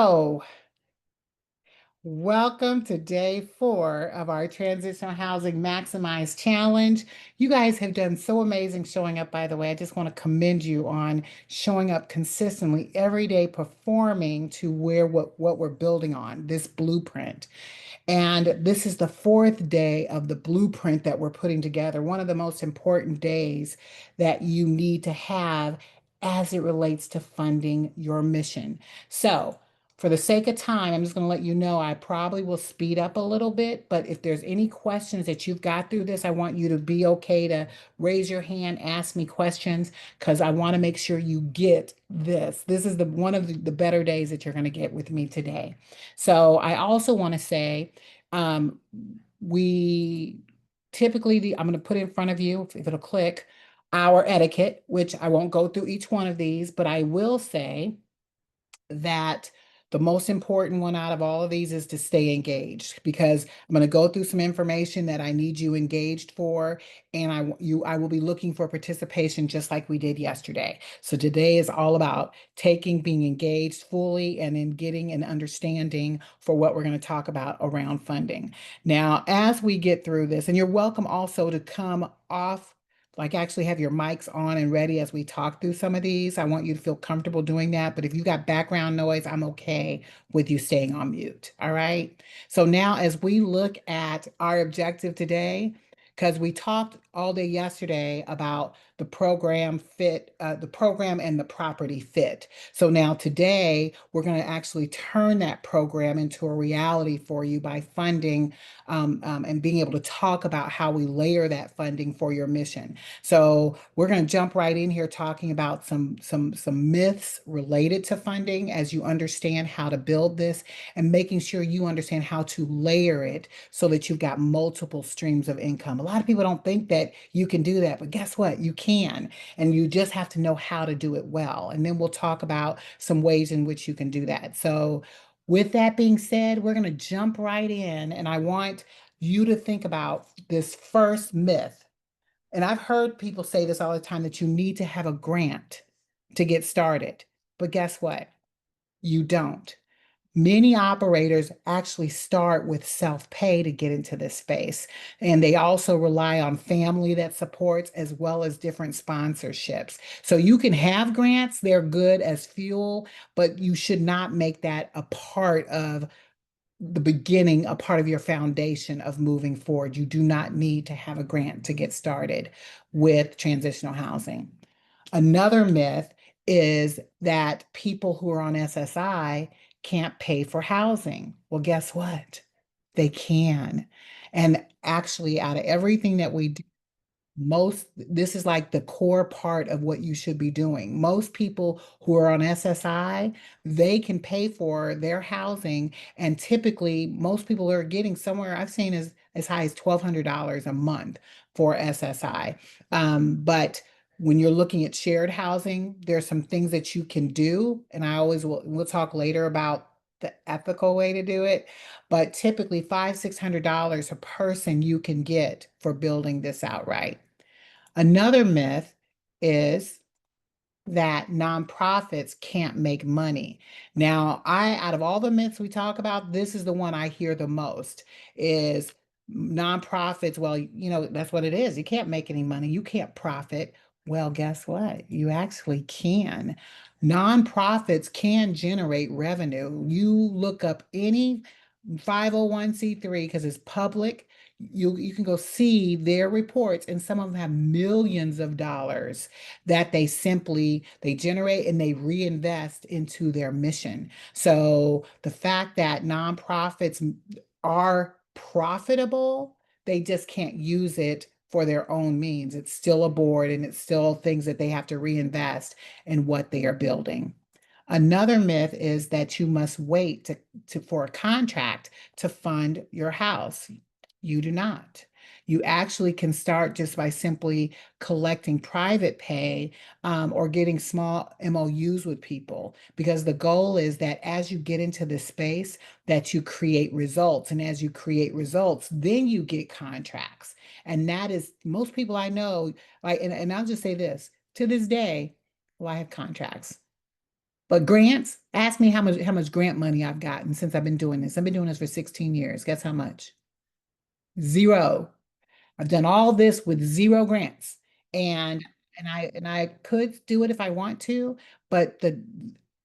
So, welcome to day 4 of our Transitional Housing Maximize Challenge. You guys have done so amazing showing up, by the way. I just want to commend you on showing up consistently every day, performing to where what we're building on, this blueprint. And this is the 4th day of the blueprint that we're putting together, one of the most important days that you need to have as it relates to funding your mission. So, for the sake of time, I'm just going to let you know I probably will speed up a little bit, but if there's any questions that you've got through this, I want you to be okay to raise your hand, ask me questions, because I want to make sure you get this. This is one of the better days that you're going to get with me today. So I also want to say, um, we typically, I'm going to put in front of you, if it'll click, our etiquette, which I won't go through each one of these, but I will say that the most important one out of all of these is to stay engaged, because I'm going to go through some information that I need you engaged for, and I will be looking for participation just like we did yesterday. So today is all about being engaged fully and in getting an understanding for what we're going to talk about around funding. Now, as we get through this, and you're welcome also to come off, like actually have your mics on and ready as we talk through some of these. I want you to feel comfortable doing that. But if you got background noise, I'm okay with you staying on mute. All right. So now as we look at our objective today, because we talked all day yesterday about the program and the property fit. So now today we're going to actually turn that program into a reality for you by funding and being able to talk about how we layer that funding for your mission. So we're going to jump right in here talking about some myths related to funding as you understand how to build this, and making sure you understand how to layer it so that you've got multiple streams of income. A lot of people don't think that you can do that, but guess what? You can, and you just have to know how to do it well. And then we'll talk about some ways in which you can do that. So with that being said, we're going to jump right in, and I want you to think about this first myth. And I've heard people say this all the time, that you need to have a grant to get started. But guess what? You don't. Many operators actually start with self-pay to get into this space. And they also rely on family that supports, as well as different sponsorships. So you can have grants, they're good as fuel, but you should not make that a part of the beginning, a part of your foundation of moving forward. You do not need to have a grant to get started with transitional housing. Another myth is that people who are on SSI can't pay for housing. Well, guess what? They can. And actually, out of everything that we do, this is like the core part of what you should be doing. Most people who are on SSI, they can pay for their housing, and typically most people are getting somewhere, I've seen as high as $1,200 a month for SSI. But when you're looking at shared housing, there's some things that you can do, and we'll talk later about the ethical way to do it. But typically $500-600 a person you can get for building this outright. Another myth is that nonprofits can't make money. Now, out of all the myths we talk about, this is the one I hear the most, is nonprofits. Well, that's what it is. You can't make any money. You can't profit. Well, guess what? You actually can. Nonprofits can generate revenue. You look up any 501(c)(3) because it's public. You can go see their reports, and some of them have millions of dollars that they generate and they reinvest into their mission. So the fact that nonprofits are profitable, they just can't use it for their own means. It's still a board, and it's still things that they have to reinvest in what they are building. Another myth is that you must wait for a contract to fund your house. You do not. You actually can start just by simply collecting private pay, or getting small MOUs with people, because the goal is that as you get into this space, that you create results. And as you create results, then you get contracts. And that is, most people I know, like, and I'll just say this, to this day, well, I have contracts. But grants, ask me how much grant money I've gotten since I've been doing this. I've been doing this for 16 years. Guess how much? Zero. I've done all this with zero grants. And and I could do it if I want to, but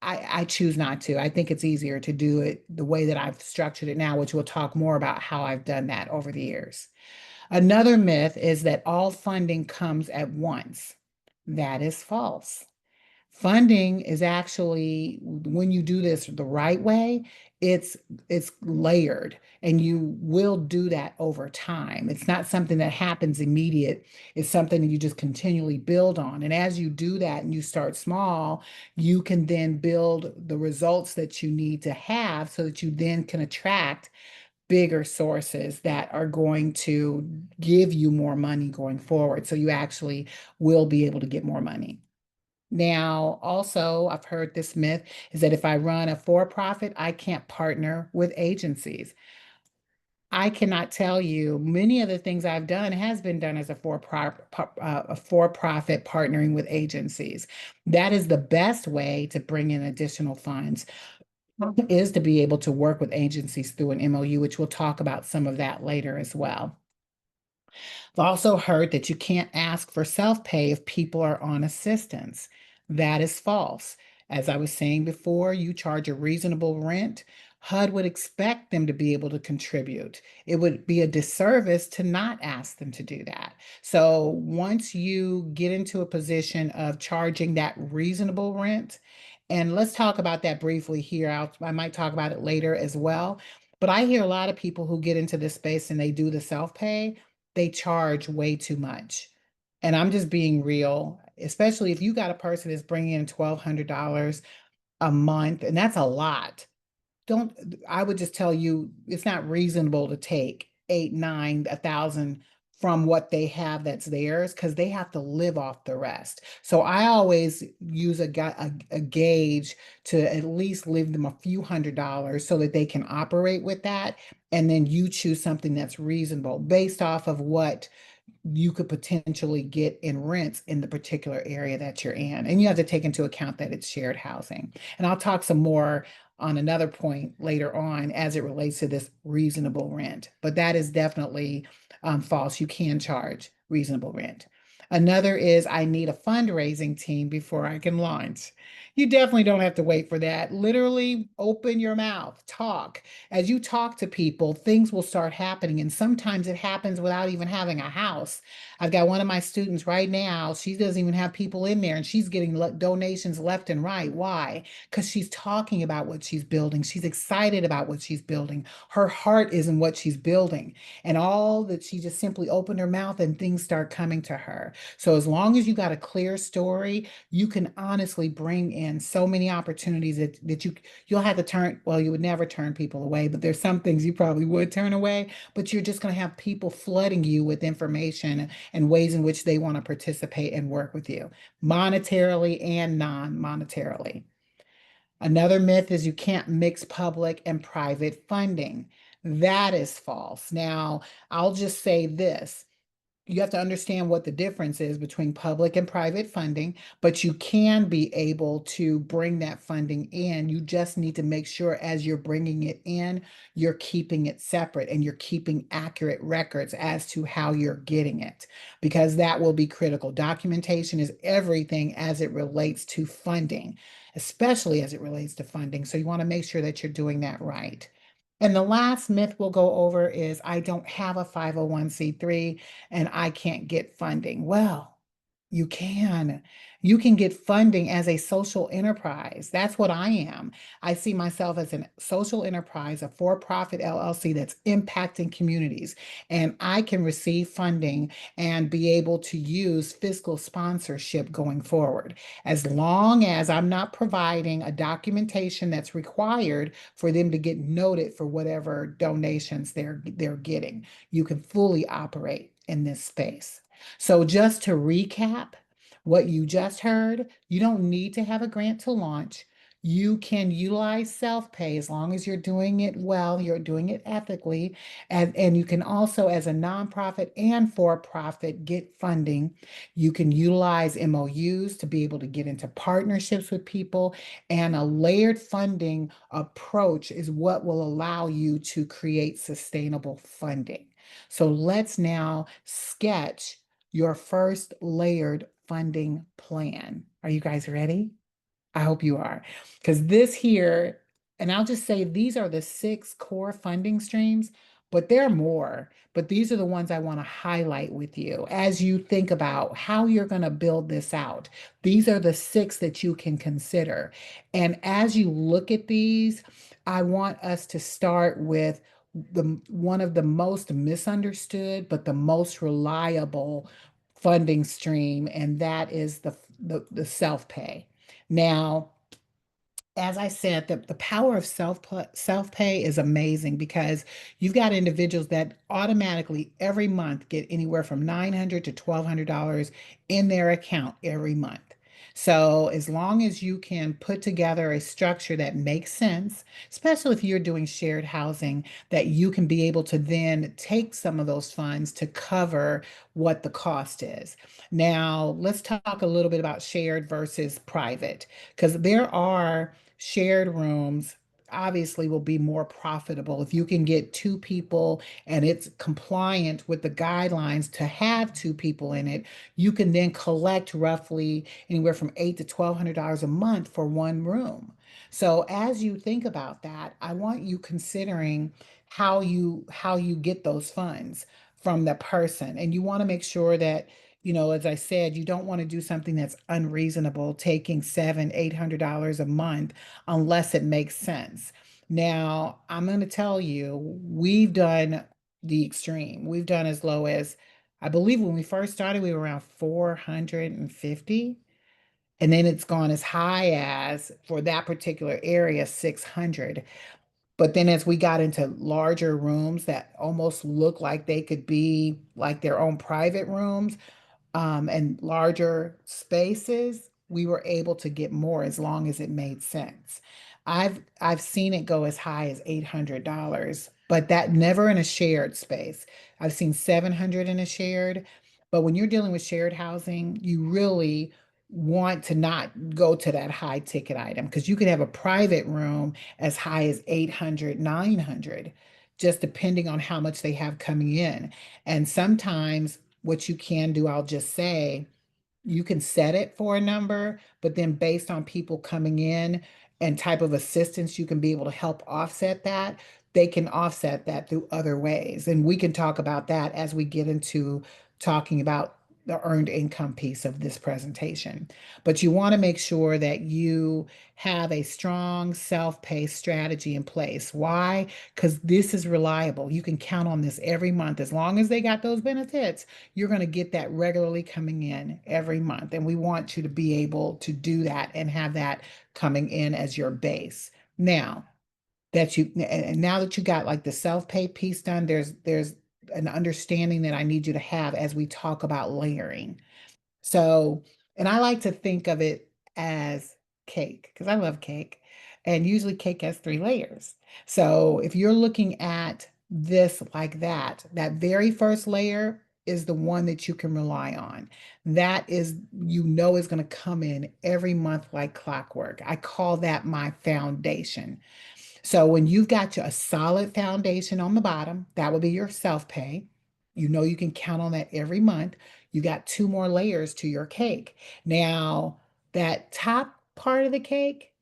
I choose not to. I think it's easier to do it the way that I've structured it now, which we'll talk more about how I've done that over the years. Another myth is that all funding comes at once. That is false. Funding is actually, when you do this the right way, it's it's layered and you will do that over time. It's not something that happens immediate. It's something that you just continually build on. And as you do that and you start small, you can then build the results that you need to have so that you then can attract bigger sources that are going to give you more money going forward. So you actually will be able to get more money. Now, also, I've heard this myth is that if I run a for-profit, I can't partner with agencies. I cannot tell you many of the things I've done has been done as a for-profit partnering with agencies. That is the best way to bring in additional funds is to be able to work with agencies through an MOU, which we'll talk about some of that later as well. I've also heard that you can't ask for self-pay if people are on assistance. That is false. As I was saying before, you charge a reasonable rent. HUD would expect them to be able to contribute. It would be a disservice to not ask them to do that. So once you get into a position of charging that reasonable rent, and let's talk about that briefly here. I might talk about it later as well. But I hear a lot of people who get into this space and they do the self-pay, they charge way too much. And I'm just being real, especially if you got a person that's bringing in $1,200 a month, and that's a lot. Don't, I would just tell you it's not reasonable to take eight, nine, 1,000 from what they have that's theirs because they have to live off the rest. So I always use a gauge to at least leave them a few $100s so that they can operate with that. And then you choose something that's reasonable based off of what you could potentially get in rents in the particular area that you're in. And you have to take into account that it's shared housing. And I'll talk some more on another point later on as it relates to this reasonable rent. But that is definitely false. You can charge reasonable rent. Another is I need a fundraising team before I can launch. You definitely don't have to wait for that. Literally open your mouth, talk. As you talk to people, things will start happening. And sometimes it happens without even having a house. I've got one of my students right now, she doesn't even have people in there and she's getting donations left and right. Why? Because she's talking about what she's building. She's excited about what she's building. Her heart is in what she's building. And all that she just simply opened her mouth and things start coming to her. So as long as you got a clear story, you can honestly bring in so many opportunities that you'll have to turn, well, you would never turn people away, but there's some things you probably would turn away, but you're just going to have people flooding you with information and ways in which they want to participate and work with you, monetarily and non-monetarily. Another myth is you can't mix public and private funding. That is false. Now, I'll just say this. You have to understand what the difference is between public and private funding, but you can be able to bring that funding in. You just need to make sure as you're bringing it in, you're keeping it separate and you're keeping accurate records as to how you're getting it, because that will be critical. Documentation is everything as it relates to funding, especially as it relates to funding. So you want to make sure that you're doing that right. And the last myth we'll go over is I don't have a 501(c)(3) and I can't get funding. Well, you can. You can get funding as a social enterprise. That's what I am. I see myself as a social enterprise, a for-profit LLC that's impacting communities. And I can receive funding and be able to use fiscal sponsorship going forward. As long as I'm not providing a documentation that's required for them to get noted for whatever donations they're getting, you can fully operate in this space. So just to recap what you just heard, you don't need to have a grant to launch. You can utilize self-pay as long as you're doing it well, you're doing it ethically, and you can also, as a nonprofit and for-profit, get funding. You can utilize MOUs to be able to get into partnerships with people, and a layered funding approach is what will allow you to create sustainable funding. So let's now sketch your first layered funding plan. Are you guys ready? I hope you are. Because this here, and I'll just say these are the six core funding streams, but there are more. But these are the ones I want to highlight with you as you think about how you're going to build this out. These are the six that you can consider. And as you look at these, I want us to start with the one of the most misunderstood, but the most reliable funding stream, and that is the self-pay. Now, as I said, the power of self-pay is amazing because you've got individuals that automatically every month get anywhere from $900 to $1,200 in their account every month. So as long as you can put together a structure that makes sense, especially if you're doing shared housing, that you can be able to then take some of those funds to cover what the cost is. Now, let's talk a little bit about shared versus private, because there are shared rooms obviously will be more profitable if you can get two people and it's compliant with the guidelines to have two people in it. You can then collect roughly anywhere from $800 to $1,200 a month for one room. So as you think about that, I want you considering how you get those funds from the person, and you want to make sure that, as I said, you don't want to do something that's unreasonable, taking $700, $800 a month unless it makes sense. Now, I'm going to tell you, we've done the extreme. We've done as low as, I believe when we first started, we were around 450. And then it's gone as high as, for that particular area, 600. But then as we got into larger rooms that almost look like they could be like their own private rooms, and larger spaces, we were able to get more as long as it made sense. I've seen it go as high as $800, but that never in a shared space. I've seen 700 in a shared, but when you're dealing with shared housing, you really want to not go to that high ticket item because you could have a private room as high as 800, 900, just depending on how much they have coming in. And sometimes what you can do, I'll just say, you can set it for a number, but then based on people coming in and type of assistance, you can be able to help offset that. They can offset that through other ways. And we can talk about that as we get into talking about the earned income piece of this presentation. But you want to make sure that you have a strong self-pay strategy in place. Why? Because this is reliable. You can count on this every month. As long as they got those benefits, you're going to get that regularly coming in every month. And we want you to be able to do that and have that coming in as your base. Now and now that you got like the self-pay piece done, there's an understanding that I need you to have as we talk about layering. So, and I like to think of it as cake because I love cake. And usually cake has three layers. So if you're looking at this like that, that very first layer is the one that you can rely on. That is, is going to come in every month like clockwork. I call that my foundation. So when you've got a solid foundation on the bottom, that will be your self-pay. You can count on that every month. You got two more layers to your cake. Now, that top part of the cake,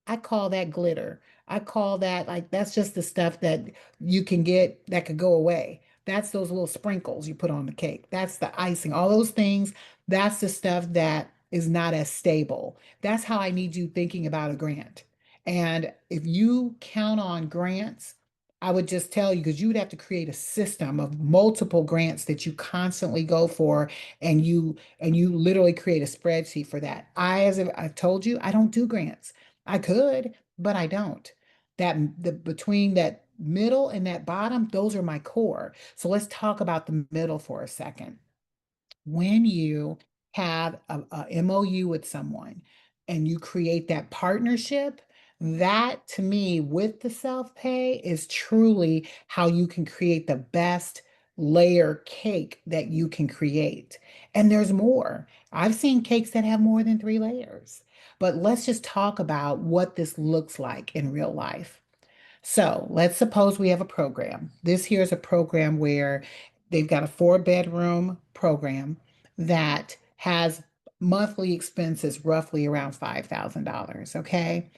I call that glitter. I call that like that's just the stuff that you can get that could go away. That's those little sprinkles you put on the cake. That's the icing. All those things, that's the stuff that is not as stable. That's how I need you thinking about a grant. And if you count on grants, I would just tell you because you would have to create a system of multiple grants that you constantly go for, and you literally create a spreadsheet for that. As I've told you, I don't do grants. I could, but I don't. The between that middle and that bottom, those are my core. So let's talk about the middle for a second. When you have a MOU with someone, and you create that partnership, that to me, with the self-pay, is truly how you can create the best layer cake that you can create. And there's more. I've seen cakes that have more than 3 layers. But let's just talk about what this looks like in real life. So let's suppose we have a program. This here is a program where they've got a 4 bedroom program that has monthly expenses roughly around $5,000. Okay.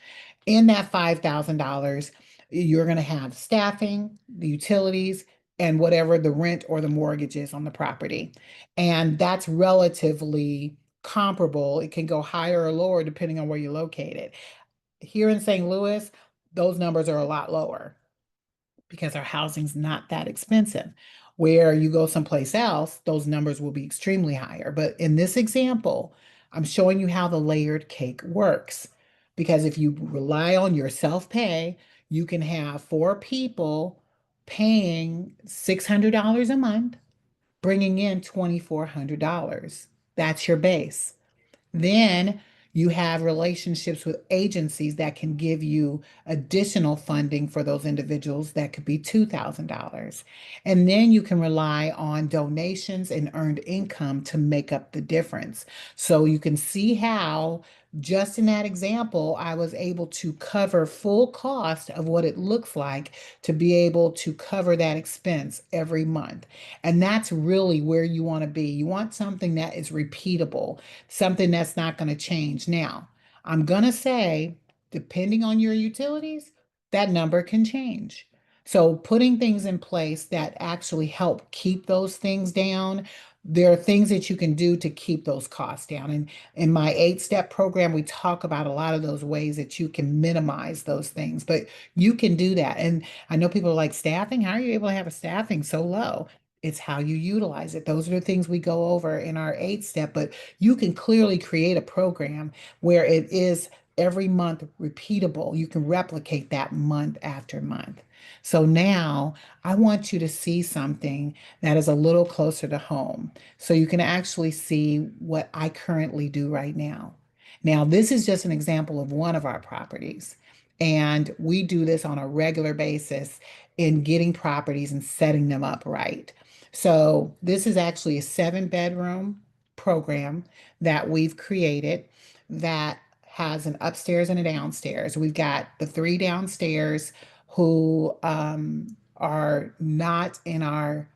In that $5,000, you're going to have staffing, the utilities, and whatever the rent or the mortgage is on the property. And that's relatively comparable. It can go higher or lower depending on where you're located. Here in St. Louis, those numbers are a lot lower because our housing's not that expensive. Where you go someplace else, those numbers will be extremely higher. But in this example, I'm showing you how the layered cake works. Because if you rely on your self-pay, you can have 4 people paying $600 a month, bringing in $2,400. That's your base. Then you have relationships with agencies that can give you additional funding for those individuals that could be $2,000. And then you can rely on donations and earned income to make up the difference. So you can see how, just in that example, I was able to cover full cost of what it looks like to be able to cover that expense every month. And that's really where you want to be. You want something that is repeatable, something that's not going to change. Now, I'm going to say, depending on your utilities, that number can change. So, putting things in place that actually help keep those things down, there are things that you can do to keep those costs down. And in my 8 step program, we talk about a lot of those ways that you can minimize those things, but you can do that. And I know people are like, staffing, how are you able to have a staffing so low? It's how you utilize it. Those are the things we go over in our 8 step, but you can clearly create a program where it is every month repeatable. You can replicate that month after month. So now I want you to see something that is a little closer to home. So you can actually see what I currently do right now. Now, this is just an example of one of our properties. And we do this on a regular basis in getting properties and setting them up right. So this is actually a 7 bedroom program that we've created that has an upstairs and a downstairs. We've got the 3 downstairs who are not in our,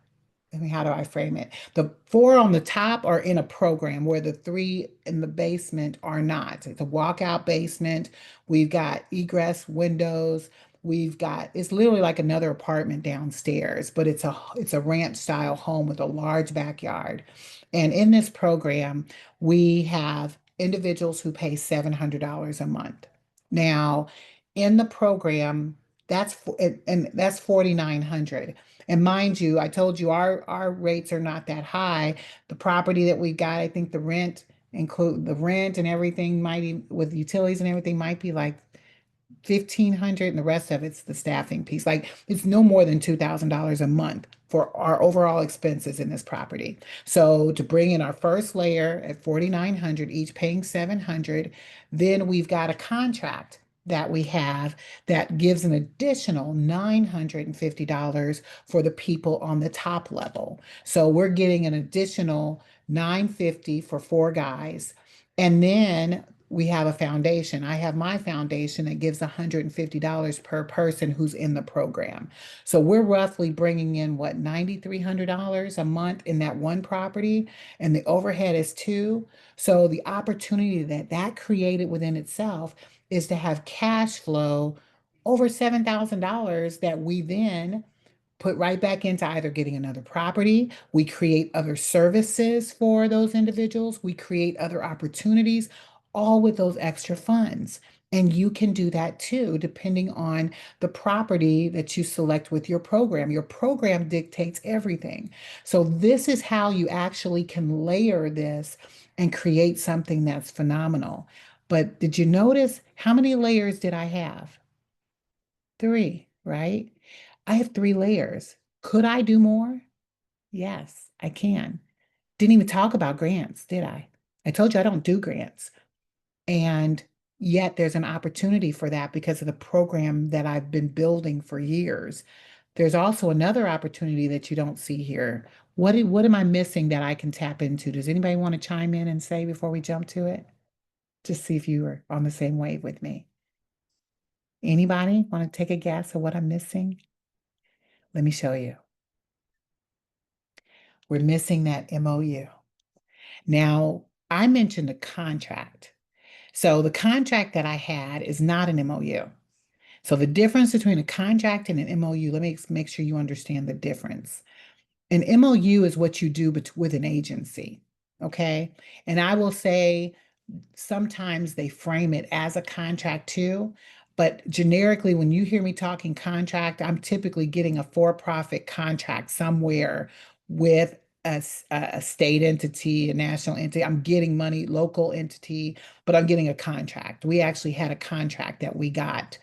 I mean, how do I frame it? The 4 on the top are in a program where the 3 in the basement are not. It's a walkout basement. We've got egress windows. We've got, it's literally like another apartment downstairs, but it's a ranch style home with a large backyard. And in this program, we have individuals who pay $700 a month. Now, in the program, and that's 4,900. And mind you, I told you our rates are not that high. The property that we got, I think include the rent and everything might be with utilities and everything might be like 1,500, and the rest of it's the staffing piece. Like it's no more than $2,000 a month for our overall expenses in this property. So to bring in our first layer at 4,900, each paying 700, then we've got a contract that we have that gives an additional $950 for the people on the top level. So we're getting an additional 950 for 4 guys. And then we have a foundation. I have my foundation that gives $150 per person who's in the program. So we're roughly bringing in what, $9,300 a month in that one property, and the overhead is two. So the opportunity that that created within itself is to have cash flow over $7,000 that we then put right back into either getting another property, we create other services for those individuals, we create other opportunities, all with those extra funds. And you can do that too, depending on the property that you select with your program. Your program dictates everything. So, this is how you actually can layer this and create something that's phenomenal. But did you notice how many layers did I have? 3, right? I have 3 layers. Could I do more? Yes, I can. Didn't even talk about grants, did I? I told you I don't do grants. And yet there's an opportunity for that because of the program that I've been building for years. There's also another opportunity that you don't see here. What am I missing that I can tap into? Does anybody want to chime in and say before we jump to it? Just see if you are on the same wave with me. Anybody want to take a guess of what I'm missing? Let me show you. We're missing that MOU. Now, I mentioned a contract. So the contract that I had is not an MOU. So the difference between a contract and an MOU, let me make sure you understand the difference. An MOU is what you do with an agency. Okay. And I will say sometimes they frame it as a contract too. But generically, when you hear me talking contract, I'm typically getting a for-profit contract somewhere with a state entity, a national entity. I'm getting money, local entity, but I'm getting a contract. We actually had a contract that we got,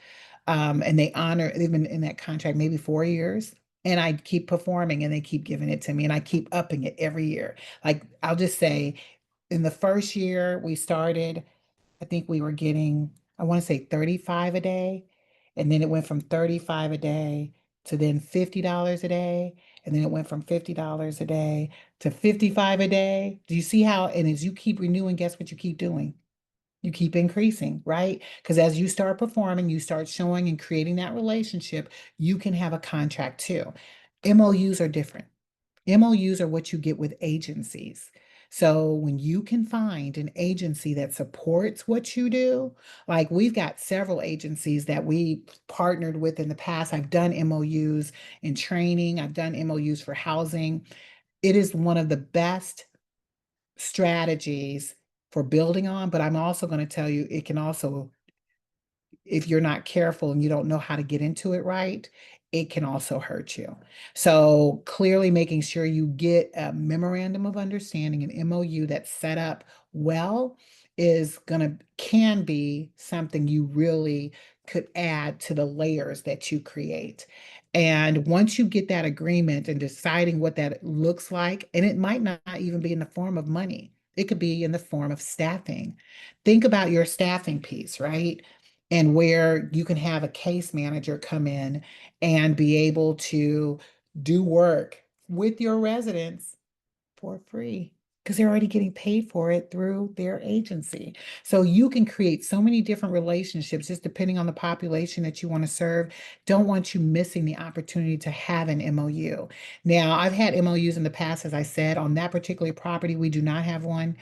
and they've been in that contract maybe 4 years. And I keep performing and they keep giving it to me and I keep upping it every year. Like I'll just say in the first year we started, I think we were getting, I want to say 35 a day. And then it went from 35 a day to then $50 a day. And then it went from $50 a day to 55 a day. Do you see how? And as you keep renewing, guess what you keep doing? You keep increasing, right? Because as you start performing, you start showing and creating that relationship, you can have a contract too. MOUs are different. MOUs are what you get with agencies. So when you can find an agency that supports what you do, like we've got several agencies that we partnered with in the past. I've done MOUs in training, I've done MOUs for housing. It is one of the best strategies for building on, but I'm also going to tell you it can also, if you're not careful and you don't know how to get into it right, it can also hurt you. So clearly making sure you get a memorandum of understanding, an MOU that's set up well can be something you really could add to the layers that you create. And once you get that agreement and deciding what that looks like, and it might not even be in the form of money, it could be in the form of staffing. Think about your staffing piece, right? And where you can have a case manager come in and be able to do work with your residents for free because they're already getting paid for it through their agency. So you can create so many different relationships just depending on the population that you want to serve. Don't want you missing the opportunity to have an MOU. Now, I've had MOUs in the past, as I said, on that particular property, we do not have one.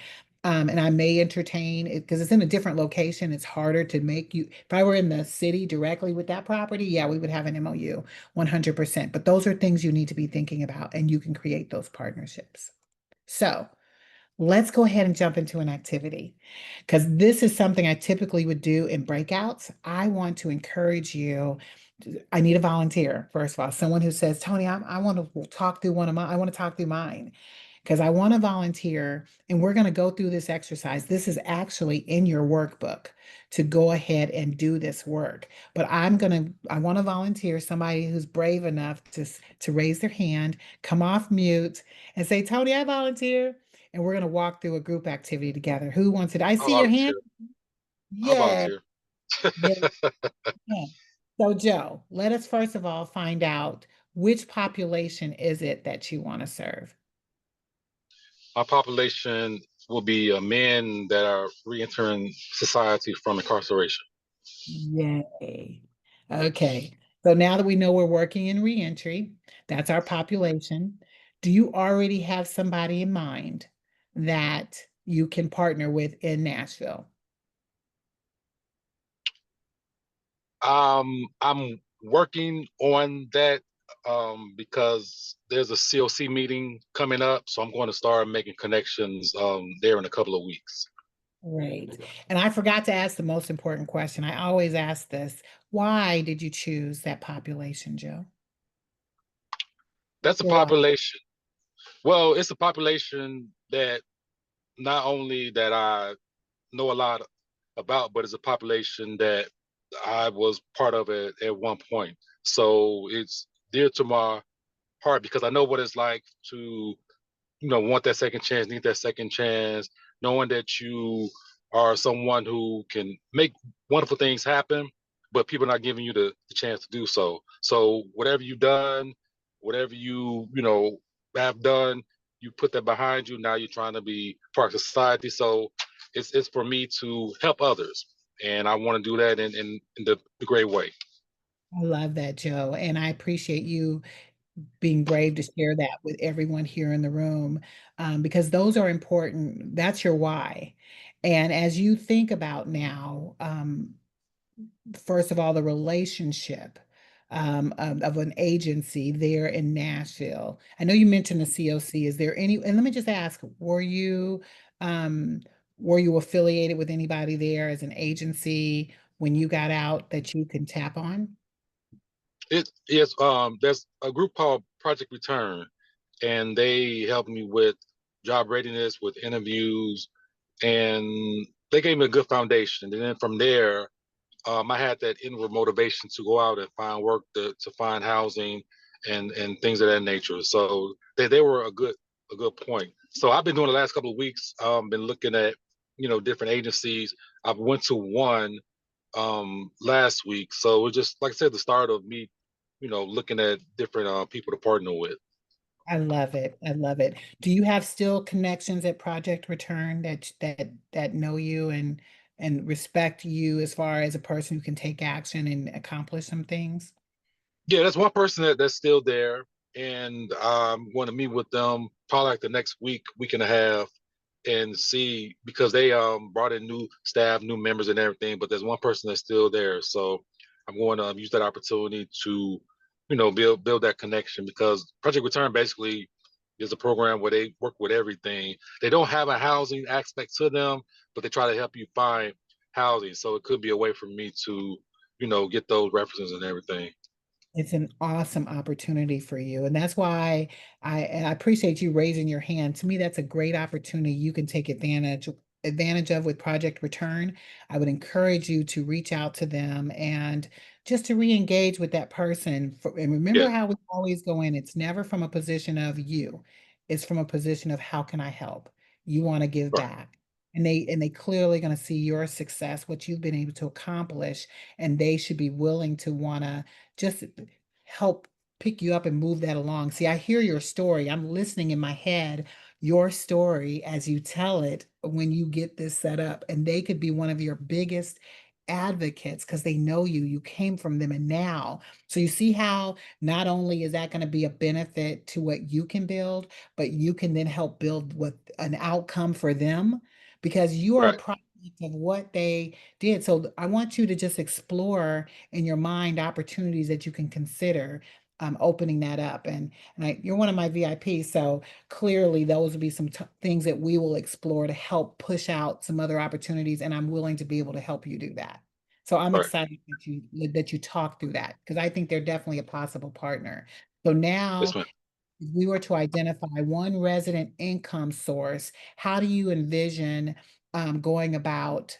And I may entertain it because it's in a different location. It's harder to make you. If I were in the city directly with that property, yeah, we would have an MOU 100%. But those are things you need to be thinking about, and you can create those partnerships. So let's go ahead and jump into an activity because this is something I typically would do in breakouts. I want to encourage you. I need a volunteer, first of all, someone who says, Tony, I want to talk through I want to talk through mine because I want to volunteer and we're going to go through this exercise. This is actually in your workbook to go ahead and do this work. But I want to volunteer somebody who's brave enough to raise their hand, come off mute and say, Tony, I volunteer. And we're going to walk through a group activity together. Who wants it? I I see your hand. volunteer. I Yeah. volunteer. Yeah. Yeah. So, Joe, let us first of all find out which population is it that you want to serve? My population will be men that are re-entering society from incarceration. Yay. Okay. So now that we know we're working in reentry, that's our population. Do you already have somebody in mind that you can partner with in Nashville? I'm working on that because there's a COC meeting coming up, so I'm going to start making connections there in a couple of weeks. Great. And I forgot to ask the most important question. I always ask this. Why did you choose that population, Joe? That's a Why? population. Well, it's a population that not only that I know a lot about, but it's a population that I was part of it at one point. So it's dear to my heart because I know what it's like to, want that second chance, need that second chance, knowing that you are someone who can make wonderful things happen, but people are not giving you the chance to do so. So whatever you've done, whatever you have done, you put that behind you. Now you're trying to be part of society. So it's for me to help others, and I want to do that in the great way. I love that, Joe. And I appreciate you being brave to share that with everyone here in the room, because those are important. That's your why. And as you think about now, first of all, the relationship of an agency there in Nashville. I know you mentioned the COC. Is there any, and let me just ask, um, were you affiliated with anybody there as an agency when you got out that you can tap on? It is there's a group called Project Return, and they helped me with job readiness, with interviews, and they gave me a good foundation. And then from there, I had that inward motivation to go out and find work, to find housing and things of that nature. So they were a good point. So I've been doing the last couple of weeks, been looking at different agencies. I've went to one last week. So it's just like I said, the start of me, looking at different people to partner with. I love it. I love it. Do you have still connections at Project Return that know you and respect you as far as a person who can take action and accomplish some things? Yeah, that's one person that's still there, and I'm going to meet with them probably like the next week and a half, and see because they brought in new staff, new members, and everything. But there's one person that's still there, so I'm going to use that opportunity to, build that connection because Project Return basically is a program where they work with everything. They don't have a housing aspect to them, but they try to help you find housing. So it could be a way for me to, get those references and everything. It's an awesome opportunity for you. And that's why I appreciate you raising your hand. To me, that's a great opportunity you can take advantage of with Project Return. I would encourage you to reach out to them and just to re-engage with that person. And remember Yeah, how we always go in, it's never from a position of you. It's from a position of how can I help? You want to give right, back. And they clearly going to see your success, what you've been able to accomplish, and they should be willing to want to just help pick you up and move that along. See, I hear your story. I'm listening in my head, your story as you tell it when you get this set up. And they could be one of your biggest advocates because they know you. You came from them and now. So you see how not only is that going to be a benefit to what you can build, but you can then help build what an outcome for them because you are a right, product of what they did. So I want you to just explore in your mind opportunities that you can consider opening that up. And you're one of my VIPs, so clearly those will be some things that we will explore to help push out some other opportunities. And I'm willing to be able to help you do that. So I'm right. excited that you talk through that because I think they're definitely a possible partner. So Yes, now, ma'am. if we were to identify one resident income source, how do you envision going about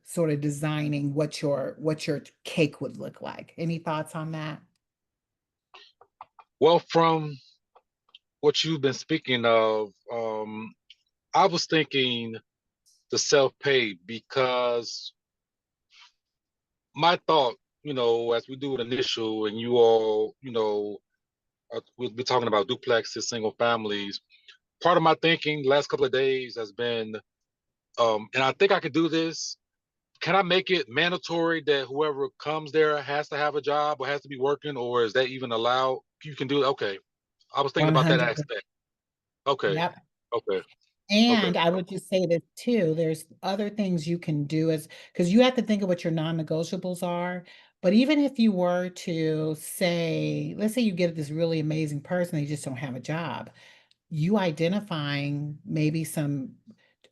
sort of designing what your cake would look like? Any thoughts on that? Well, from what you've been speaking of, I was thinking the self-pay because my thought, as we do an initial and you all, we'll be talking about duplexes, single families. Part of my thinking the last couple of days has been, and I think I could do this. Can I make it mandatory that whoever comes there has to have a job or has to be working, or is that even allowed? You can do it. Okay. I was thinking about that 100. aspect. Okay. Yep. Okay. Okay. And I would just say this too, there's other things you can do as because you have to think of what your non-negotiables are. But even if you were to say, let's say you get this really amazing person, they just don't have a job, you identifying maybe some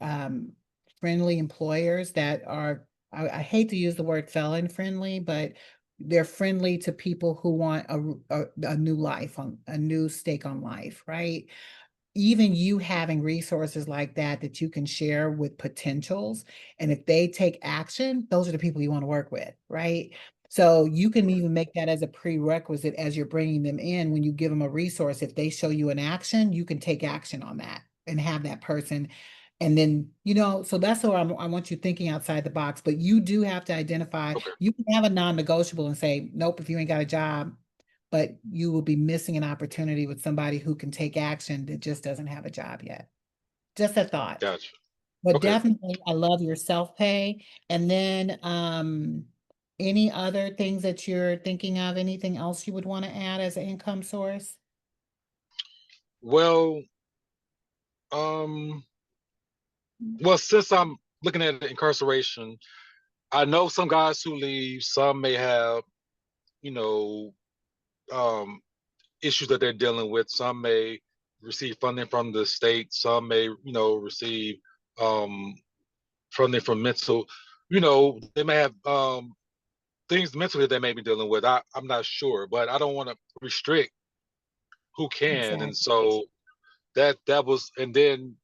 um, friendly employers that are, I hate to use the word felon friendly, but they're friendly to people who want a new life, on a new stake on life, right? Even you having resources like that you can share with potentials. And if they take action, those are the people you want to work with, right? So you can even make that as a prerequisite as you're bringing them in. When you give them a resource, if they show you an action, you can take action on that and have that person And then, so that's where I want you thinking outside the box, but you do have to identify, Okay, you can have a non-negotiable and say, nope, if you ain't got a job, but you will be missing an opportunity with somebody who can take action that just doesn't have a job yet. Just a thought. gotcha. But Okay. definitely, I love your self-pay. And then, any other things that you're thinking of, anything else you would want to add as an income source? Well, um, well, since I'm looking at incarceration, I know some guys who leave. Some may have, you know, um, issues that they're dealing with. Some may receive funding from the state. Some may, receive um, funding from mental. They may have things mentally they may be dealing with. I'm not sure, but I don't want to restrict who can. And Exactly. so that was, and then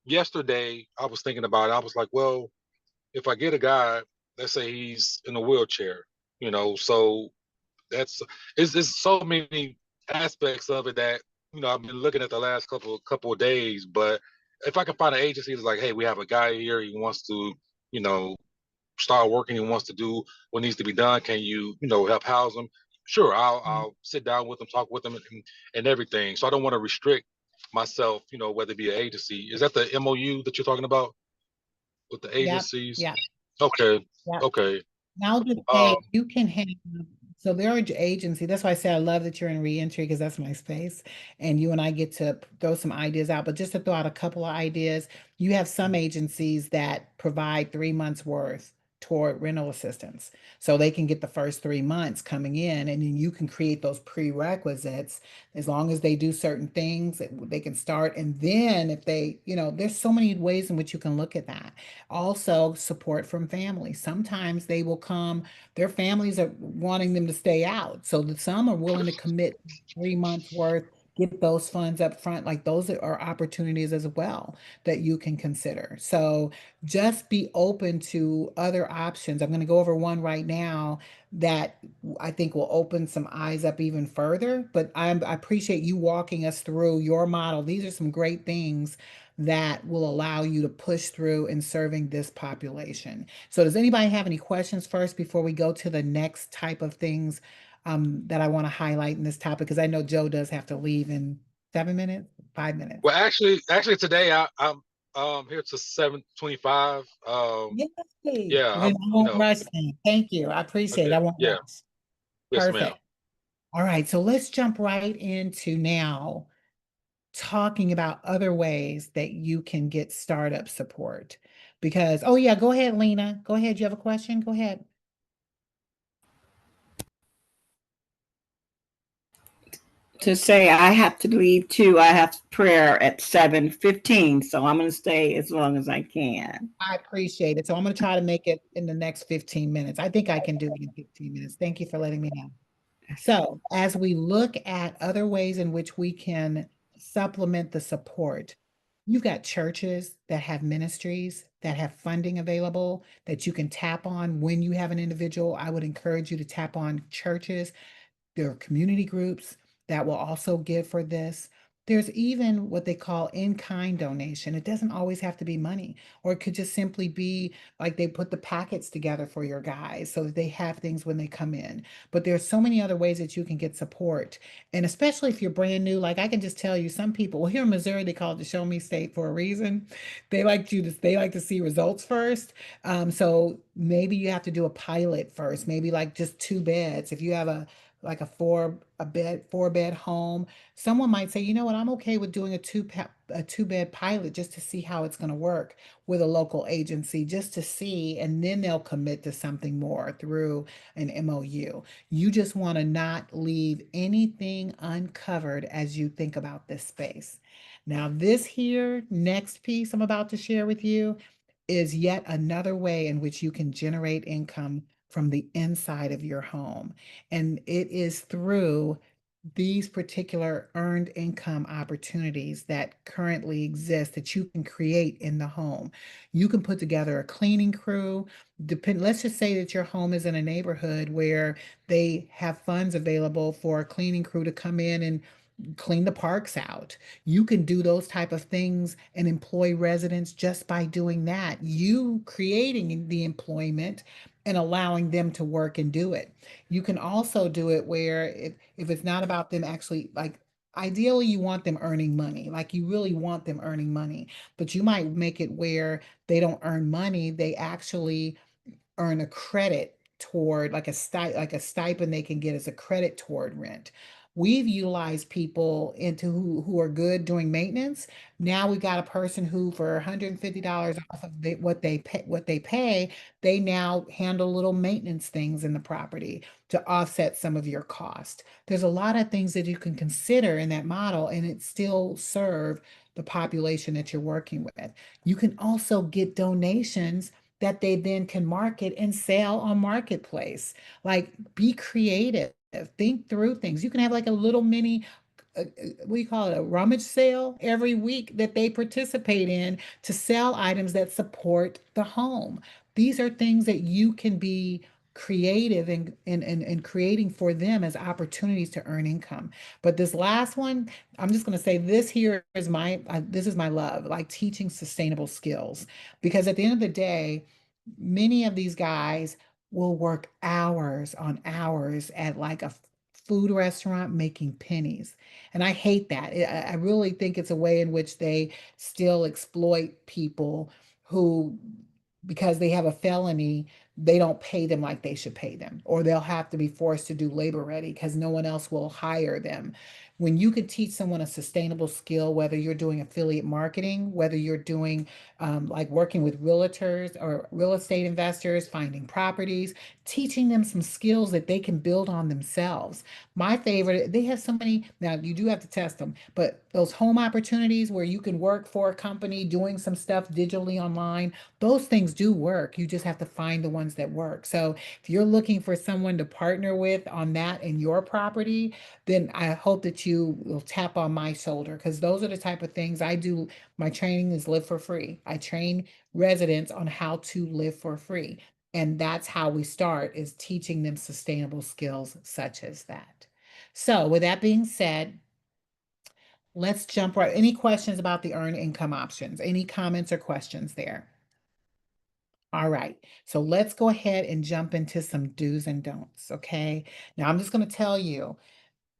yesterday I was thinking about it. I was like, well, if I get a guy, let's say he's in a wheelchair, so that's it's so many aspects of it that I've been looking at the last couple of days. But if I can find an agency that's like, hey, we have a guy here, he wants to, you know, start working, he wants to do what needs to be done. Can you, help house him? Sure, I'll sit down with him, talk with him, and everything. So I don't want to restrict myself, whether it be an agency. Is that the MOU that you're talking about with the Yep. agencies? Yep. Okay, Yep. okay. And I'll just Um, say you can have, so there are agency. That's why I say I love that you're in reentry because that's my space. And you and I get to throw some ideas out. But just to throw out a couple of ideas, you have some agencies that provide 3 months worth toward rental assistance. So they can get the first 3 months coming in, and then you can create those prerequisites as long as they do certain things, they can start. And then if they, there's so many ways in which you can look at that. Also, support from family. Sometimes they will come, their families are wanting them to stay out. So that some are willing to commit 3 months worth, get those funds up front. Like those are opportunities as well that you can consider. So just be open to other options. I'm going to go over one right now that I think will open some eyes up even further. But I appreciate you walking us through your model. These are some great things that will allow you to push through in serving this population. So does anybody have any questions first before we go to the next type of things that I want to highlight in this topic? Because I know Joe does have to leave in 7 minutes, 5 minutes. well, actually, today I'm here to 7:25. Yay. Yeah, Well, then I won't rush then. Thank you. I appreciate it. okay, I won't yeah, rush. yes, ma'am. Perfect. All right. So let's jump right into now talking about other ways that you can get startup support. Because, oh yeah, go ahead, Lena. Go ahead. You have a question? Go ahead. To say I have to leave too. I have prayer at 7:15, so I'm going to stay as long as I can. I appreciate it. So I'm going to try to make it in the next 15 minutes. I think I can do it in 15 minutes. Thank you for letting me know. So, as we look at other ways in which we can supplement the support, you've got churches that have ministries that have funding available that you can tap on when you have an individual. I would encourage you to tap on churches. There are community groups that will also give for this. There's even what they call in-kind donation. It doesn't always have to be money, or it could just simply be like they put the packets together for your guys so that they have things when they come in. But there's so many other ways that you can get support. And especially if you're brand new, like I can just tell you, some people, well, here in Missouri, they call it the show me state for a reason. They like to see results first. So maybe you have to do a pilot first, maybe like just 2 beds. If you have a 4 bed home, someone might say, you know what, I'm okay with doing a 2 bed pilot just to see how it's going to work with a local agency, just to see, and then they'll commit to something more through an MOU. You just want to not leave anything uncovered as you think about this space. Now, this here next piece I'm about to share with you is yet another way in which you can generate income from the inside of your home. And it is through these particular earned income opportunities that currently exist that you can create in the home. You can put together a cleaning crew. Let's just say that your home is in a neighborhood where they have funds available for a cleaning crew to come in and clean the parks out. You can do those type of things and employ residents just by doing that. You creating the employment and allowing them to work and do it. You can also do it where if it's not about them actually like ideally you want them earning money. Like you really want them earning money, but you might make it where they don't earn money, they actually earn a credit toward like a stipend they can get as a credit toward rent. We've utilized people into who are good doing maintenance. Now we got a person who for $150 off of what they pay, they now handle little maintenance things in the property to offset some of your cost. There's a lot of things that you can consider in that model and it still serve the population that you're working with. You can also get donations that they then can market and sell on marketplace. Like be creative, think through things. You can have like a little mini what do you call it, a rummage sale every week that they participate in to sell items that support the home. These are things that you can be creative and creating for them as opportunities to earn income. But this last one, I'm just going to say this here is this is my love, like teaching sustainable skills. Because at the end of the day, many of these guys will work hours on hours at like a food restaurant making pennies. And I hate that. I really think it's a way in which they still exploit people who, because they have a felony, they don't pay them like they should pay them, or they'll have to be forced to do labor ready because no one else will hire them. When you could teach someone a sustainable skill, whether you're doing affiliate marketing, whether you're doing like working with realtors or real estate investors, finding properties, teaching them some skills that they can build on themselves. My favorite, they have so many, now you do have to test them, but those home opportunities where you can work for a company doing some stuff digitally online, those things do work. You just have to find the ones that work. So if you're looking for someone to partner with on that in your property, then I hope that you will tap on my shoulder because those are the type of things I do. My training is live for free. I train residents on how to live for free. And that's how we start is teaching them sustainable skills such as that. So with that being said, let's jump right. Any questions about the earned income options? Any comments or questions there? All right, so let's go ahead and jump into some do's and don'ts, okay? Now I'm just going to tell you,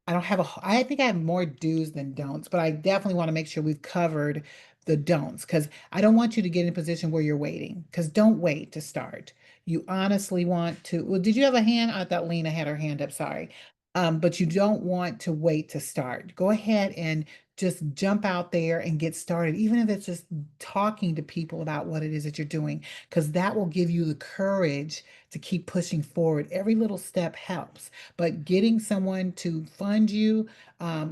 I don't have I think I have more do's than don'ts, but I definitely want to make sure we've covered the don'ts because I don't want you to get in a position where you're waiting because don't wait to start. You honestly want to, well, did you have a hand? I thought Lena had her hand up, sorry. But you don't want to wait to start. Go ahead and just jump out there and get started, even if it's just talking to people about what it is that you're doing, because that will give you the courage to keep pushing forward. Every little step helps, but getting someone to fund you,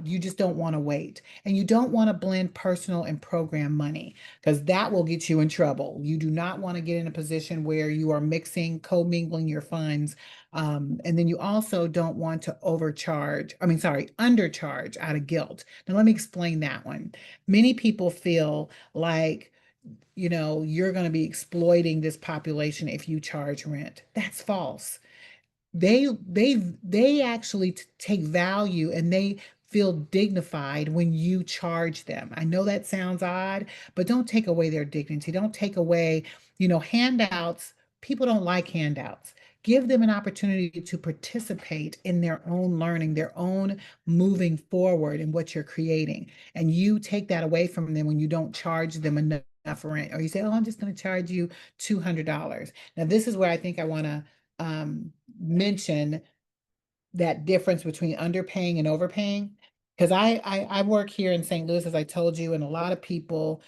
you just don't want to wait. And you don't want to blend personal and program money because that will get you in trouble. You do not want to get in a position where you are mixing, commingling your funds. And then you also don't want to overcharge, I mean, sorry, undercharge out of guilt. Now, let me explain that one. Many people feel like, you're going to be exploiting this population if you charge rent. That's false. They actually take value and they feel dignified when you charge them. I know that sounds odd, but don't take away their dignity. Don't take away, handouts. People don't like handouts. Give them an opportunity to participate in their own learning, their own moving forward in what you're creating. And you take that away from them when you don't charge them enough for rent, or you say, "Oh, I'm just going to charge you $200." Now, this is where I think I want to mention that difference between underpaying and overpaying. Because I work here in St. Louis, as I told you, and a lot of people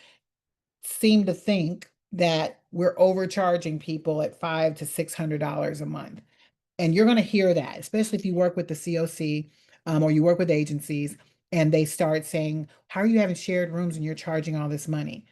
seem to think that we're overcharging people at $500 to $600 a month. And you're going to hear that, especially if you work with the COC or you work with agencies, and they start saying, "How are you having shared rooms and you're charging all this money?"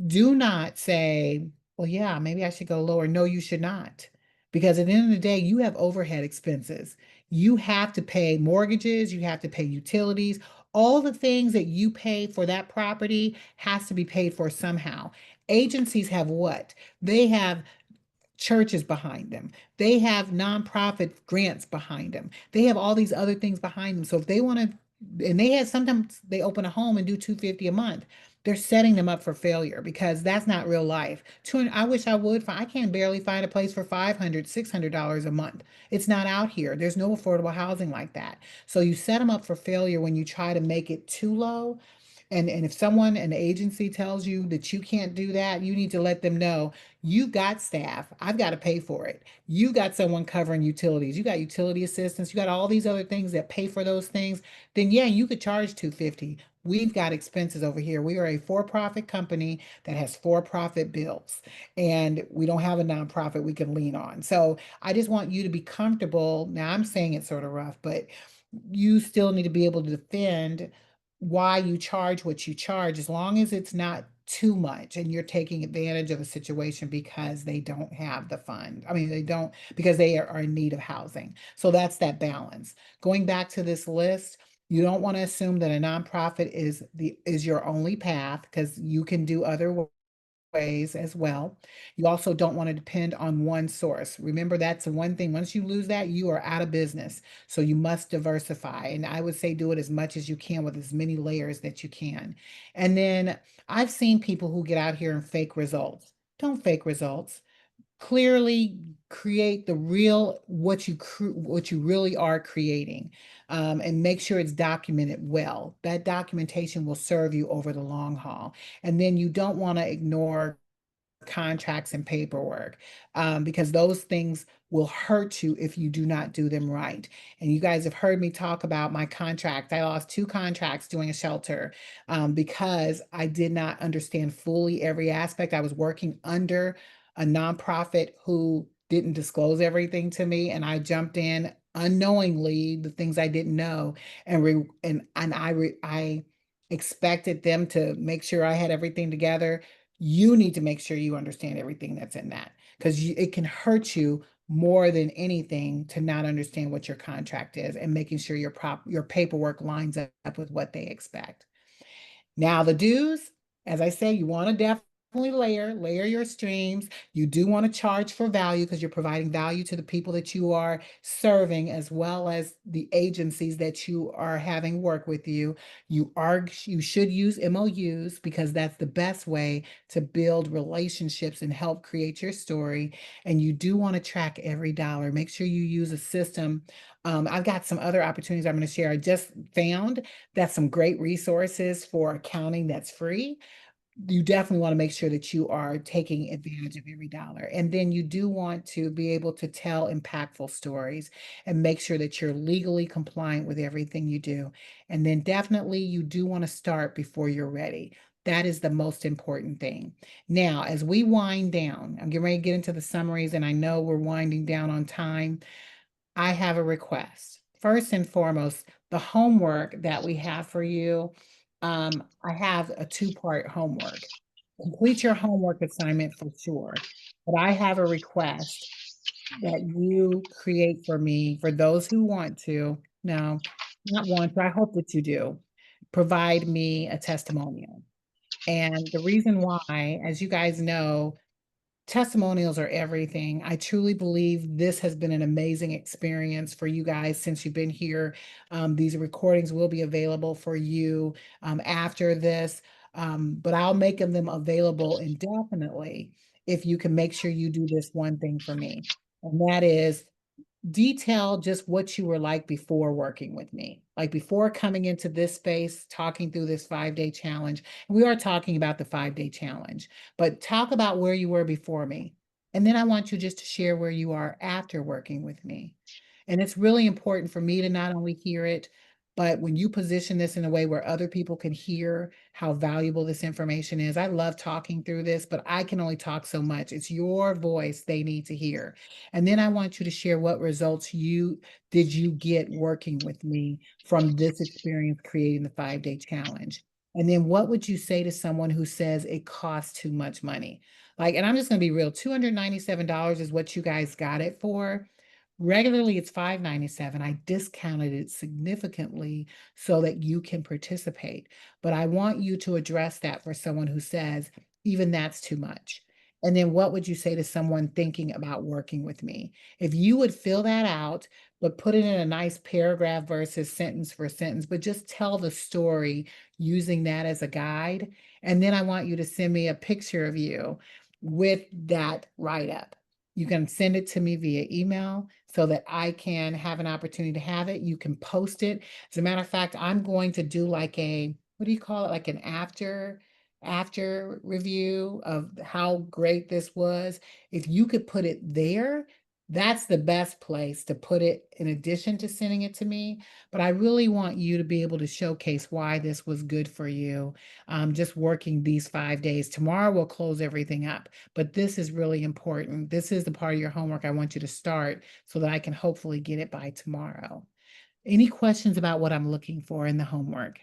Do not say, "Well, yeah, maybe I should go lower." No, you should not. Because at the end of the day, you have overhead expenses. You have to pay mortgages, you have to pay utilities. All the things that you pay for that property has to be paid for somehow. Agencies have what? They have churches behind them. They have nonprofit grants behind them. They have all these other things behind them. So if they want to and they had sometimes they open a home and do 250 a month. They're setting them up for failure because that's not real life. I wish I would find, I can barely find a place for 500, $600 a month. It's not out here. There's no affordable housing like that. So you set them up for failure when you try to make it too low. And if someone, an agency tells you that you can't do that, you need to let them know you've got staff. I've got to pay for it. You got someone covering utilities. You got utility assistance. You got all these other things that pay for those things. Then yeah, you could charge 250. We've got expenses over here. We are a for-profit company that has for-profit bills, and we don't have a nonprofit we can lean on. So I just want you to be comfortable. Now I'm saying it sort of rough, but you still need to be able to defend why you charge what you charge, as long as it's not too much and you're taking advantage of a situation because they don't have the fund. I mean, they don't, because they are in need of housing. So that's that balance. Going back to this list, you don't want to assume that a nonprofit is your only path, because you can do other ways as well. You also don't want to depend on one source. Remember, that's the one thing. Once you lose that, you are out of business. So you must diversify. And I would say do it as much as you can with as many layers that you can. And then I've seen people who get out here and fake results. Don't fake results. Clearly create the real what you really are creating, and make sure it's documented well. That documentation will serve you over the long haul. And then you don't want to ignore contracts and paperwork, because those things will hurt you if you do not do them right. And you guys have heard me talk about my contract. I lost two contracts doing a shelter, because I did not understand fully every aspect. I was working under a nonprofit who didn't disclose everything to me, and I jumped in unknowingly the things I didn't know, and I expected them to make sure I had everything together. You need to make sure you understand everything that's in that, because it can hurt you more than anything to not understand what your contract is and making sure your paperwork lines up with what they expect. Now, the dues, as I say, you want to definitely layer your streams. You do want to charge for value because you're providing value to the people that you are serving, as well as the agencies that you are having work with you. You should use MOUs because that's the best way to build relationships and help create your story. And you do want to track every dollar. Make sure you use a system. I've got some other opportunities I'm going to share. I just found that's some great resources for accounting that's free. You definitely want to make sure that you are taking advantage of every dollar. And then you do want to be able to tell impactful stories and make sure that you're legally compliant with everything you do. And then definitely you do want to start before you're ready. That is the most important thing. Now, as we wind down, I'm getting ready to get into the summaries, and I know we're winding down on time. I have a request. First and foremost, the homework that we have for you, I have a two-part homework. Complete your homework assignment for sure. But I have a request that you create for me, for those who want to. No, not want to. I hope that you do. Provide me a testimonial. And the reason why, as you guys know, testimonials are everything. I truly believe this has been an amazing experience for you guys since you've been here. These recordings will be available for you after this, but I'll make them available indefinitely if you can make sure you do this one thing for me. And that is detail just what you were like before working with me, like before coming into this space, talking through this 5-day challenge. We are talking about the 5-day challenge, but talk about where you were before me. And then I want you just to share where you are after working with me. And it's really important for me to not only hear it, but when you position this in a way where other people can hear how valuable this information is. I love talking through this, but I can only talk so much. It's your voice they need to hear. And then I want you to share what results you get working with me from this experience creating the 5-day challenge. And then what would you say to someone who says it costs too much money? Like, and I'm just going to be real, $297 is what you guys got it for. Regularly, it's $597. I discounted it significantly so that you can participate. But I want you to address that for someone who says, even that's too much. And then what would you say to someone thinking about working with me? If you would fill that out, but put it in a nice paragraph versus sentence for sentence, but just tell the story using that as a guide. And then I want you to send me a picture of you with that write-up. You can send it to me via email so that I can have an opportunity to have it. You can post it. As a matter of fact, I'm going to do like a, what do you call it? Like an after review of how great this was. If you could put it there, that's the best place to put it in addition to sending it to me. But I really want you to be able to showcase why this was good for you. Just working these 5 days. Tomorrow we'll close everything up, but this is really important. This is the part of your homework I want you to start so that I can hopefully get it by tomorrow. Any questions about what I'm looking for in the homework?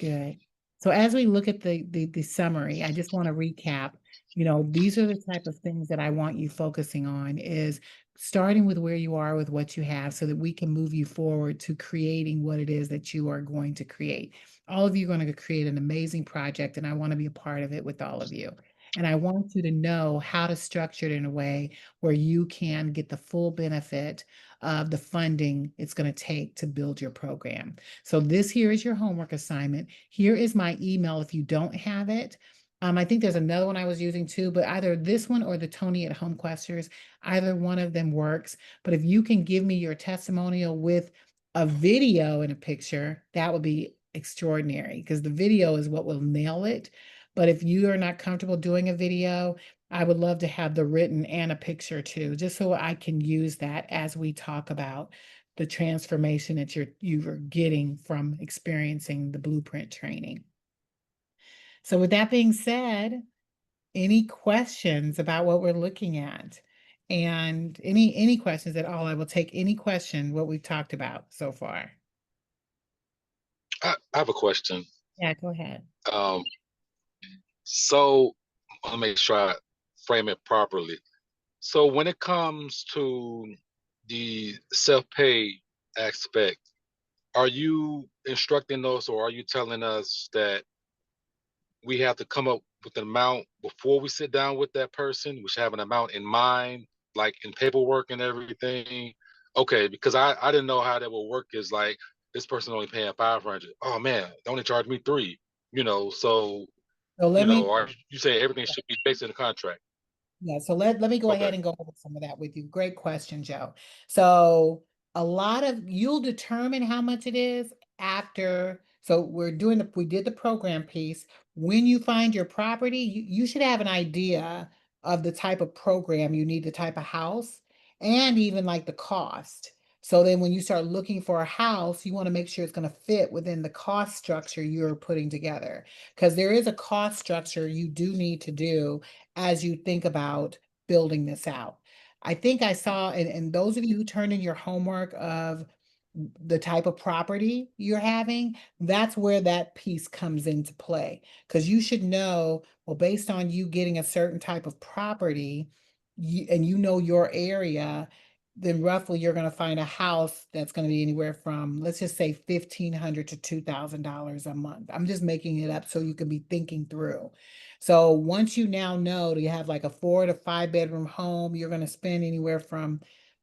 Good. So as we look at the summary, I just want to recap, these are the type of things that I want you focusing on is starting with where you are with what you have so that we can move you forward to creating what it is that you are going to create. All of you are going to create an amazing project, and I want to be a part of it with all of you. And I want you to know how to structure it in a way where you can get the full benefit of the funding it's going to take to build your program. So this here is your homework assignment. Here is my email if you don't have it. I think there's another one I was using too, but either this one or the Tony at Home Questers, either one of them works. But if you can give me your testimonial with a video and a picture, that would be extraordinary because the video is what will nail it. But if you are not comfortable doing a video, I would love to have the written and a picture too, just so I can use that as we talk about the transformation that you're getting from experiencing the blueprint training. So with that being said, any questions about what we're looking at? And any questions at all? I will take any question what we've talked about so far. I have a question. Yeah, go ahead. Um, so I'll make sure I frame it properly. So when it comes to the self-pay aspect, are you instructing us or are you telling us that we have to come up with an amount before we sit down with that person? We should have an amount in mind, like in paperwork and everything. Okay, because I didn't know how that would work. Is like this person only paying 500. Oh man, they only charge me 3. So So let me or you say everything should be based in the contract. Yeah, so let me go Okay. ahead and go over some of that with you. Great question, Joe. So a lot of you'll determine how much it is after. So we did the program piece. When you find your property, you should have an idea of the type of program you need, the type of house, and even like the cost. So then when you start looking for a house, you want to make sure it's going to fit within the cost structure you're putting together. Because there is a cost structure you do need to do as you think about building this out. I think I saw, and those of you who turned in your homework of the type of property you're having, that's where that piece comes into play. Because you should know, well, based on you getting a certain type of property, and you know your area, then roughly you're going to find a house that's going to be anywhere from, let's just say, $1,500 to $2,000 a month. I'm just making it up so you can be thinking through. So once you now know you have like a 4 to 5 bedroom home, you're going to spend anywhere from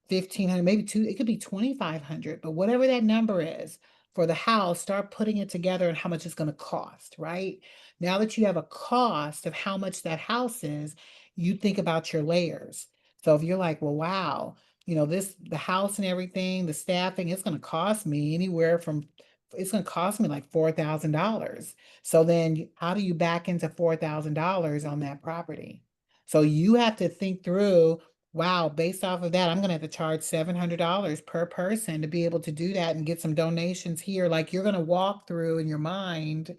1,500, maybe two, it could be 2,500, but whatever that number is for the house, start putting it together and how much it's going to cost, right? Now that you have a cost of how much that house is, you think about your layers. So if you're like, well, wow, the house and everything, the staffing, it's going to cost me anywhere from, it's going to cost me like $4,000. So then how do you back into $4,000 on that property? So you have to think through, wow, based off of that, I'm going to have to charge $700 per person to be able to do that and get some donations here. Like you're going to walk through in your mind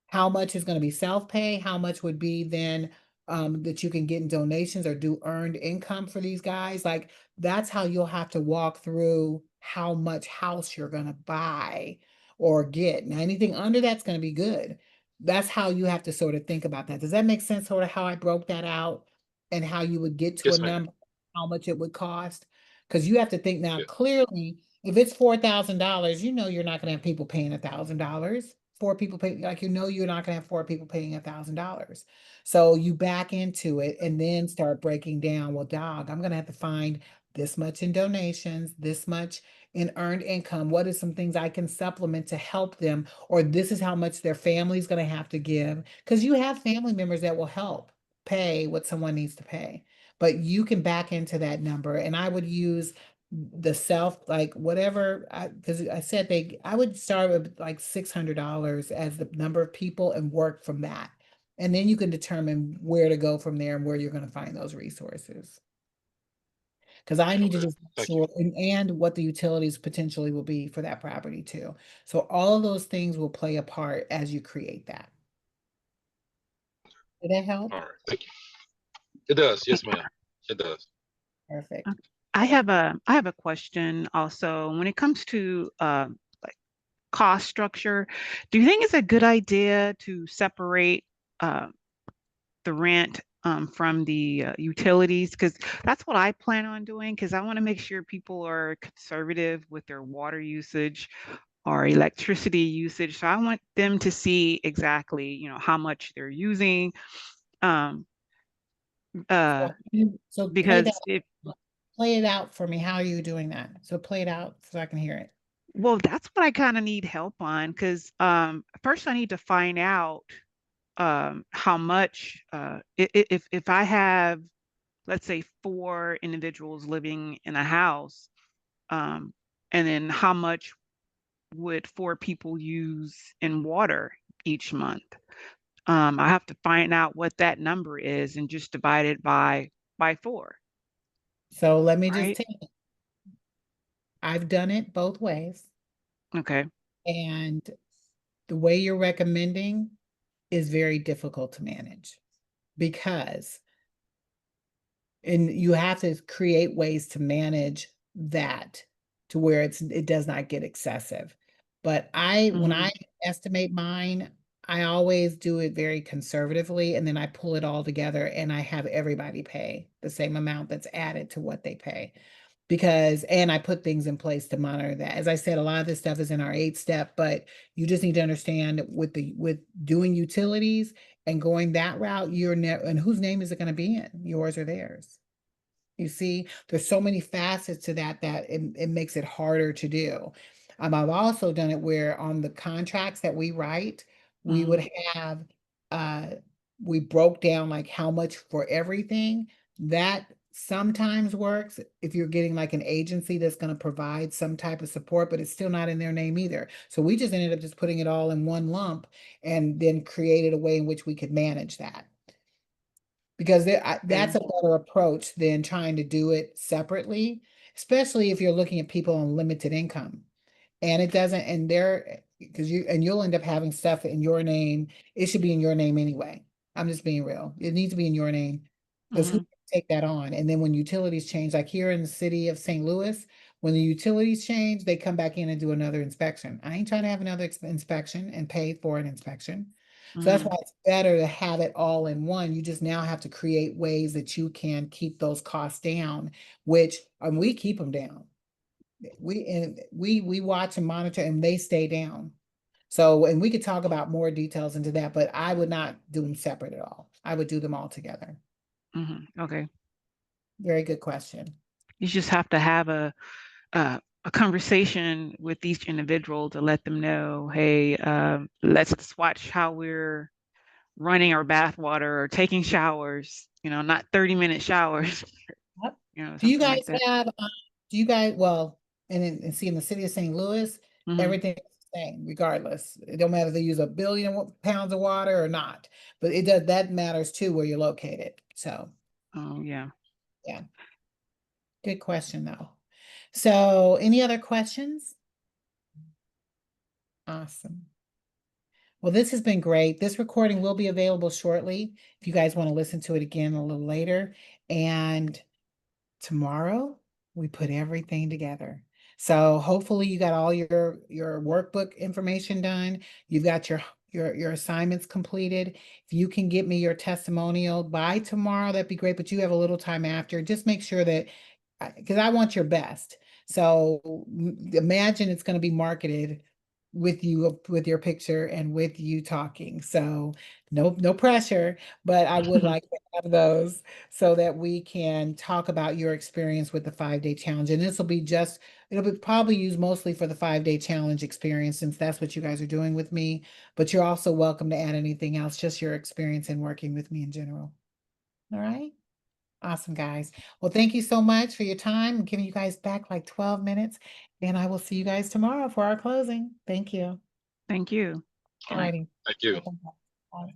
how much is going to be self-pay, how much would be then that you can get in donations or do earned income for these guys. Like that's how you'll have to walk through how much house you're going to buy or get. Now, anything under that's going to be good. That's how you have to sort of think about that. Does that make sense, sort of how I broke that out and how you would get to a Yes, ma'am. number, how much it would cost? Because you have to think now Yeah. clearly, if it's $4,000, you're not going to have people paying $1,000. Four people pay, like you're not going to have four people paying $1,000. So you back into it and then start breaking down. Well, dog, I'm going to have to find this much in donations, this much in earned income. What are some things I can supplement to help them? Or this is how much their family's going to have to give. Because you have family members that will help pay what someone needs to pay. But you can back into that number. And I would use the self, like whatever, because I said I would start with like $600 as the number of people and work from that. And then you can determine where to go from there and where you're going to find those resources. Because I need to Okay, just make thank you. sure, and what the utilities potentially will be for that property too. So all of those things will play a part as you create that. Did that help? All right, thank you. It does. Yes, ma'am. It does. Perfect. I have a question also. When it comes to like cost structure, do you think it's a good idea to separate uh, the rent from the utilities? Because that's what I plan on doing. Because I want to make sure people are conservative with their water usage or electricity usage. So I want them to see exactly, how much they're using. Um, uh, So because if play it out for me. How are you doing that? So play it out so I can hear it. Well, that's what I kind of need help on because first I need to find out how much if I have, let's say, four individuals living in a house, um, and then how much would four people use in water each month? I have to find out what that number is and just divide it by four, So let me just right? tell you, I've done it both ways. Okay. And the way you're recommending is very difficult to manage because and you have to create ways to manage that to where it does not get excessive. But when Mm-hmm. I estimate mine, I always do it very conservatively and then I pull it all together and I have everybody pay the same amount that's added to what they pay. And I put things in place to monitor that. As I said, a lot of this stuff is in our 8-step, but you just need to understand with doing utilities and going that route, and whose name is it going to be in, yours or theirs? You see, there's so many facets to that it makes it harder to do. I've also done it where on the contracts that we write, we Mm-hmm. would have uh we broke down like how much for everything. That sometimes works if you're getting like an agency that's going to provide some type of support, but it's still not in their name either. So we just ended up just putting it all in one lump and then created a way in which we could manage that because Okay. that's a better approach than trying to do it separately, especially if you're looking at people on limited income. And it doesn't, and they're because you'll end up having stuff in your name. It should be in your name anyway. I'm just being real. It needs to be in your name because who Mm-hmm. can take that on? And then when utilities change, like here in the city of St. Louis, when the utilities change, they come back in and do another inspection. I ain't trying to have another inspection and pay for an inspection. So that's Mm-hmm. why it's better to have it all in one. You just now have to create ways that you can keep those costs down, which we keep them down. We watch and monitor and they stay down. So, and we could talk about more details into that, but I would not do them separate at all. I would do them all together. Mm-hmm. Okay. Very good question. You just have to have a conversation with each individual to let them know, hey, let's watch how we're running our bath water or taking showers, not 30-minute showers, Yep. Do you something like guys that. have, do you guys, well, and see in the city of St. Louis, Hmm. everything is the same regardless. It don't matter if they use 1 billion pounds of water or not, but it does, that matters too where you're located. So, Oh, yeah. yeah, good question though. So, any other questions? Awesome. Well, this has been great. This recording will be available shortly if you guys want to listen to it again a little later. And tomorrow we put everything together. So hopefully you got all your workbook information done. You've got your assignments completed. If you can get me your testimonial by tomorrow, that'd be great. But you have a little time after. Just make sure that because I want your best. So imagine it's going to be marketed with you with your picture and with you talking. So no pressure, but I would like to have those so that we can talk about your experience with the 5-day challenge. And this will be just, it'll be probably used mostly for the 5-day challenge experience since that's what you guys are doing with me. But you're also welcome to add anything else, just your experience in working with me in general. All right. Awesome, guys. Well, thank you so much for your time. I'm giving you guys back like 12 minutes, and I will see you guys tomorrow for our closing. Thank you. Thank you. Good All night. righty. Thank you. Bye.